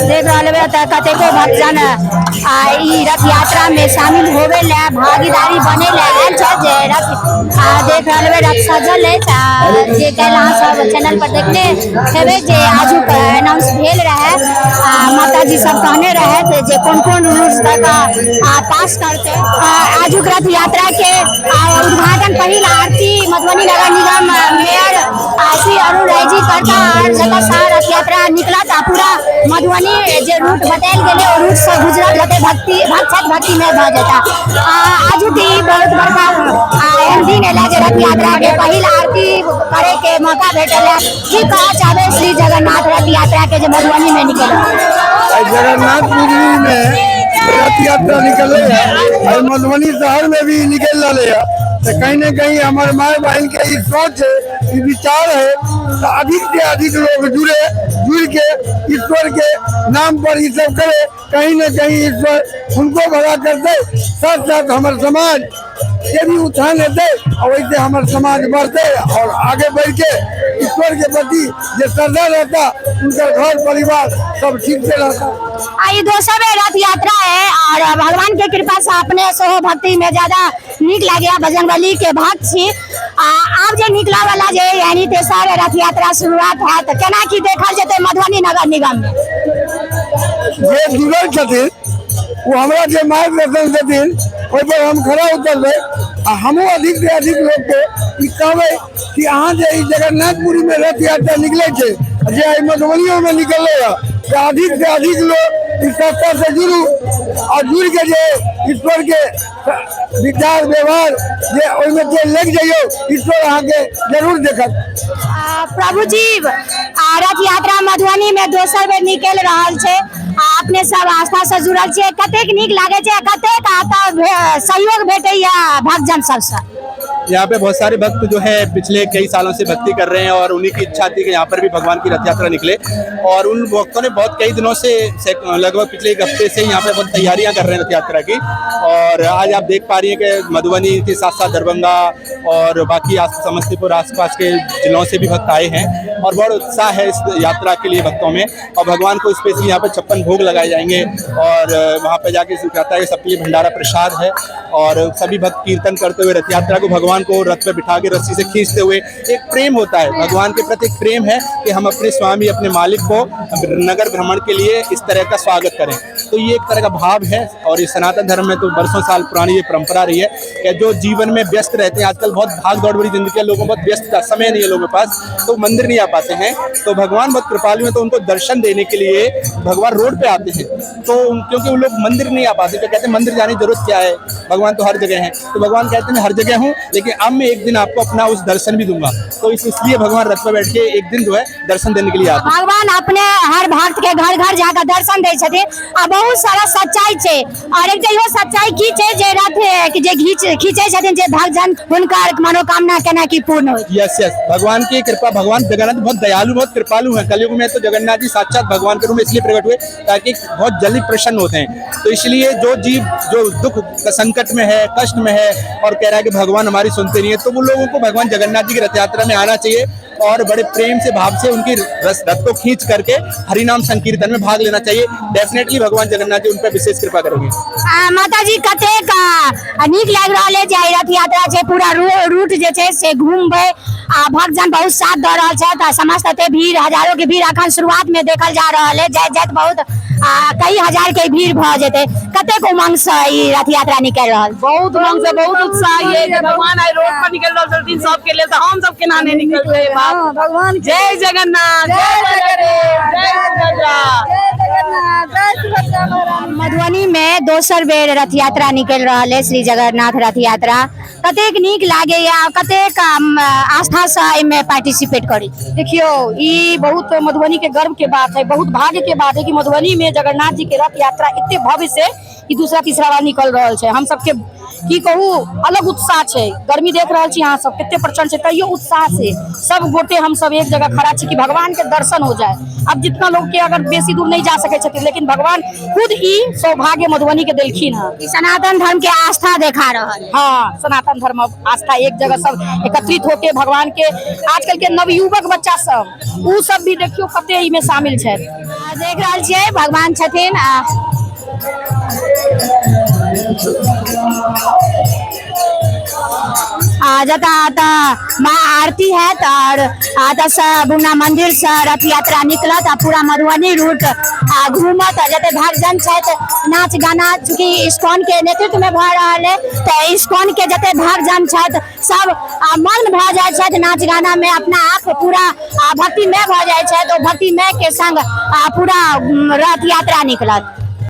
देख रहे तो कतेको भक्तजन ई रथ यात्रा में शामिल होवे ले भागीदारी बने ले आयल छ जे रथ देख रहे रथ सजल है जे कैला सब चैनल पर देखने हेबे जे आजू अनाउंस भेल रहे माता जी सब कहने रहे जे कौन रूल्स तक पास करते आजू रथ यात्रा के उद्घाटन पहिल आरती मधुबनी नगर निगम मेयर श्री अरुण राय जी करता और जगह सा रथ यात्रा निकला था पूरा मधुबनी जे रूट बतायल गेले और रूट से गुजरत लते भक्ति में भ जाता आजू की बहुत बड़का एहन दिन है जे रथ यात्रा के पहिल आरती करे के मौका भेटल है की कहा चाहे श्री जगन्नाथ रथ यात्रा के जे मधुबनी में निकल जगन्नाथपुरी में रथ यात्रा निकल है और मधुबनी शहर में भी निकल रहे है तो कहीं न कहीं हमारे माए बहन के ये सोच है विचार है तो अधिक से अधिक लोग जुड़ के ईश्वर के नाम पर ये सब करे कहीं न कहीं ईश्वर उनको भला करते साथ साथ हमारे समाज ये भी उत्थान लेते और वैसे हमारे समाज बढ़ते और आगे बढ़ के ईश्वर के प्रति जो श्रद्धा रहता उनका घर परिवार सब ठीक से रहता। ये दोसर रथ यात्रा है और भगवान के कृपा से अपने सो भक्ति में ज्यादा निक लगे बजरंगबली के भक्त छी आप जो निकला वाला जे यानी तेसर रथ यात्रा शुरुआत है तो केना की देखल जते मधुबनी नगर निगम में जे जुड़ल छथिन वो हमरा जे मार्गदर्शन देथिन ओहि पर हम खड़ा उतरबै आ हमहूँ अधिक से अधिक लोग के ई कहबै कि अहाँ जे ई जगन्नाथपुरी में रथ यात्रा निकले छे जे मधुबनियों में निकले है तो अधिक से अधिक लोग इस रास्ता से जुड़ू और जुड़ के जे ईश्वर के विचार व्यवहार जे ओहिमे जे लग जाइयो ईश्वर अहाँ के जरूर देखत। प्रभु जी रथ यात्रा मधुबनी में दोसर बेर निकल रहा है अपने सब आस्था से जुड़ल छे कतेक नीक लागे छे कतेक आता सहयोग भेटैया भक्तजन सबसे यहाँ पे बहुत सारे भक्त जो है पिछले कई सालों से भक्ति कर रहे हैं और उन्हीं की इच्छा थी कि यहाँ पर भी भगवान की रथ यात्रा निकले और उन भक्तों ने बहुत कई दिनों से लगभग पिछले एक हफ्ते से यहाँ पे बहुत तैयारियां कर रहे हैं रथ यात्रा की और आज आप देख पा रही हैं कि मधुबनी के साथ साथ दरभंगा और बाकी समस्तीपुर आसपास के जिलों से भी भक्त आए हैं और बहुत उत्साह है इस यात्रा के लिए भक्तों में और भगवान को स्पेशली यहाँ पे 56 भोग लगाए जाएंगे और वहाँ पे जाके कहता है सबके लिए भंडारा प्रसाद है और सभी भक्त कीर्तन करते हुए रथ यात्रा को भगवान को रथ पे बिठा के रस्सी से खींचते हुए एक प्रेम होता है भगवान के प्रति एक प्रेम है कि हम अपने स्वामी अपने मालिक को नगर भ्रमण के लिए इस तरह का स्वागत करें तो ये एक तरह का भाव है और इस सनातन धर्म में तो बरसों साल पुरानी ये परंपरा रही है कि जो जीवन में व्यस्त रहते हैं आजकल बहुत भाग दौड़ भरी जिंदगी है लोगों को बहुत व्यस्त समय नहीं है लोगों के पास तो मंदिर नहीं आ पाते हैं तो भगवान बहुत कृपालु है तो उनको दर्शन देने के लिए भगवान रोड पे आते हैं तो क्योंकि वो लोग मंदिर नहीं आ पाते तो कहते हैं मंदिर जाने की जरूरत क्या है भगवान तो हर जगह है तो भगवान कहते हैं मैं हर जगह हूँ लेकिन अब मैं एक दिन आपको अपना उस दर्शन भी दूंगा तो इसलिए भगवान रथ पर बैठ के एक दिन जो है दर्शन देने के लिए आते हैं भगवान अपने हर भक्त के घर घर जाकर दर्शन दे छथिन आ बहुत सारा सच्चाई छे और एक इहो सच्चाई की छे जे रथ जे खींचे छथिन जे भक्तजन हुनकर मनोकामना केना की पूर्ण होय यस भगवान की कृपा भगवान जगन्नाथ बहुत दयालु बहुत कृपालु है कलयुग में तो जगन्नाथ जी साक्षात भगवान के रूप में इसलिए प्रकट हुए ताकि बहुत जल्दी प्रसन्न होते हैं तो इसलिए जो जीव जो दुख संकट में है कष्ट में है और कह रहा है कि भगवान हमारी सुनते नहीं है तो वो लोगों को भगवान जगन्नाथ जी की रथ यात्रा में आना चाहिए और बड़े प्रेम से भाव से उनकी रथ को खींच करके हरिनाम संकीर्तन में भाग लेना चाहिए डेफिनेटली भगवान जगन्नाथ जी उन पर विशेष कृपा करेंगे। माता जी कतेक नीक लग रहा है जे रथ यात्रा छै पूरा रूट जे छै से घूमबे भक्तजन बहुत साथ दे रहल छै समस्त एते भीड़ हजारों के भीड़ अखन शुरुआत में देखल जा रहल है जाइत बहुत कई हजार के भीड़ भ जेते कतेक उमंग से ई रथ यात्रा निकल रहल बहुत उमंग से बहुत उत्साह है जे भगवान आइ रोड पर निकल रहल छथिन सबके लिए तो हम सब केना नहीं निकलते भगवान जय जगन्नाथ मधुबनी में दोसर बेर रथ यात्रा निकल रहा है श्री जगन्नाथ रथ यात्रा कतेक नीक लागे या कतेक आस्था से में पार्टिसिपेट करी देखियो ये बहुत मधुबनी के गर्व के बात है बहुत भाग्य के बात है कि मधुबनी में जगन्नाथ जी के रथ यात्रा इतने भव्य से कि दूसरा तीसरा बार निकल रहल छै। हम सबके की कहू अलग उत्साह छै। गर्मी देख रहल छी अहाँ सब कितने प्रचंड छै, तैयो उत्साह से सब गोटे हम सब एक जगह खड़ा छी कि भगवान के दर्शन हो जाए। अब जितना लोग के अगर बेसी दूर नहीं जा सके छथिन, लेकिन भगवान खुद ई सौभाग्य मधुबनी के देलखिन है। ई सनातन धर्म के आस्था देखा रहल है। हाँ, सनातन धर्म आस्था एक जगह सब एकत्रित होके भगवान के आजकल के नवयुवक बच्चा सब उ सब भी देखियो कते ई में शामिल छै। देख रहल छियै भगवान छथिन जता माँ आरती है और बुना मंदिर से रथ यात्रा निकलत पूरा मधुबनी रूट घूमत जते भक्तजन छथि नाच गाना चूँकि इस्कॉन के नेतृत्व में भ रहल है तो इस्कॉन के जते भक्तजन छथि सब मग्न भ जाय छथि नाच गाना में, अपना आप पूरा भक्तिमय भ जाय छथि। भक्तिमय के संग पूरा रथ यात्रा निकलत।